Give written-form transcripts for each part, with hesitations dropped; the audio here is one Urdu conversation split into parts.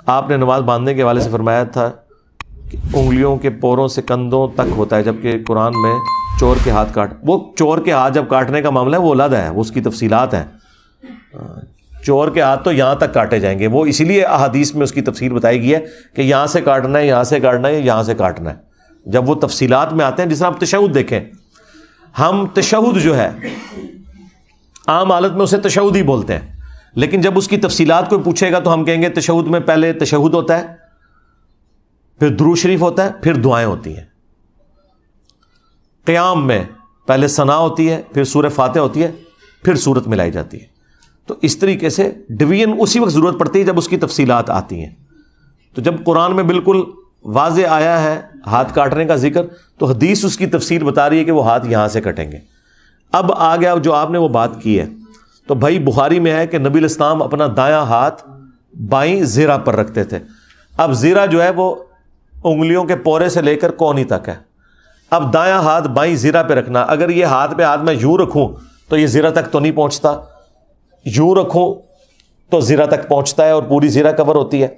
آپ نے نماز باندھنے کے حوالے سے فرمایا تھا کہ انگلیوں کے پوروں سے کندھوں تک ہوتا ہے، جبکہ قرآن میں چور کے ہاتھ کاٹ، وہ چور کے ہاتھ جب کاٹنے کا معاملہ ہے وہ علیحدہ ہے، وہ اس کی تفصیلات ہیں. چور کے ہاتھ تو یہاں تک کاٹے جائیں گے، وہ اسی لیے احادیث میں اس کی تفصیل بتائی گئی ہے کہ یہاں سے کاٹنا ہے، یہاں سے کاٹنا ہے، یہاں سے کاٹنا ہے. جب وہ تفصیلات میں آتے ہیں، جس طرح آپ تشہد دیکھیں، ہم تشہد جو ہے عام حالت میں اسے تشہد ہی بولتے ہیں، لیکن جب اس کی تفصیلات کو پوچھے گا تو ہم کہیں گے تشہد میں پہلے تشہد ہوتا ہے، پھر درود شریف ہوتا ہے، پھر دعائیں ہوتی ہیں. قیام میں پہلے ثنا ہوتی ہے، پھر سورہ فاتحہ ہوتی ہے، پھر سورت ملائی جاتی ہے. تو اس طریقے سے ڈویژن اسی وقت ضرورت پڑتی ہے جب اس کی تفصیلات آتی ہیں. تو جب قرآن میں بالکل واضح آیا ہے ہاتھ کاٹنے کا ذکر، تو حدیث اس کی تفسیر بتا رہی ہے کہ وہ ہاتھ یہاں سے کٹیں گے. اب آ گیا جو آپ نے وہ بات کی ہے، تو بھائی بخاری میں ہے کہ نبی الاسلام اپنا دایاں ہاتھ بائیں زیرہ پر رکھتے تھے. اب زیرہ جو ہے وہ انگلیوں کے پورے سے لے کر کونی تک ہے. اب دایاں ہاتھ بائیں زیرہ پہ رکھنا، اگر یہ ہاتھ پہ ہاتھ میں یوں رکھوں تو یہ زیرہ تک تو نہیں پہنچتا، یوں رکھوں تو زیرہ تک پہنچتا ہے اور پوری زیرہ کور ہوتی ہے.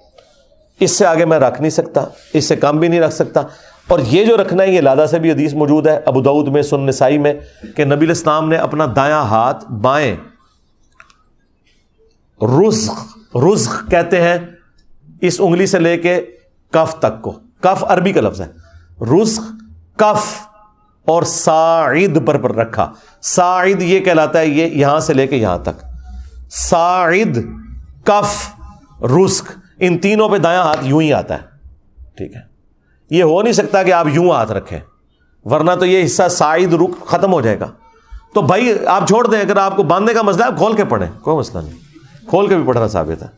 اس سے آگے میں رکھ نہیں سکتا، اس سے کم بھی نہیں رکھ سکتا. اور یہ جو رکھنا ہے یہ لادہ سے بھی حدیث موجود ہے ابو داؤد میں، سنن نسائی میں، کہ نبی الاسلام نے اپنا دایاں ہاتھ بائیں رزق کہتے ہیں اس انگلی سے لے کے کف تک کو، کف عربی کا لفظ ہے، رزق کف اور ساعد پر رکھا. ساعد یہ کہلاتا ہے یہ یہاں سے لے کے یہاں تک، ساعد، کف، رزق، ان تینوں پہ دایاں ہاتھ یوں ہی آتا ہے. ٹھیک ہے، یہ ہو نہیں سکتا کہ آپ یوں ہاتھ رکھیں، ورنہ تو یہ حصہ ساعد رک ختم ہو جائے گا. تو بھائی آپ چھوڑ دیں، اگر آپ کو باندھنے کا مسئلہ ہے آپ کھول کے پڑھیں، کوئی مسئلہ نہیں، کھول کے بھی پڑھنا ثابت ہے.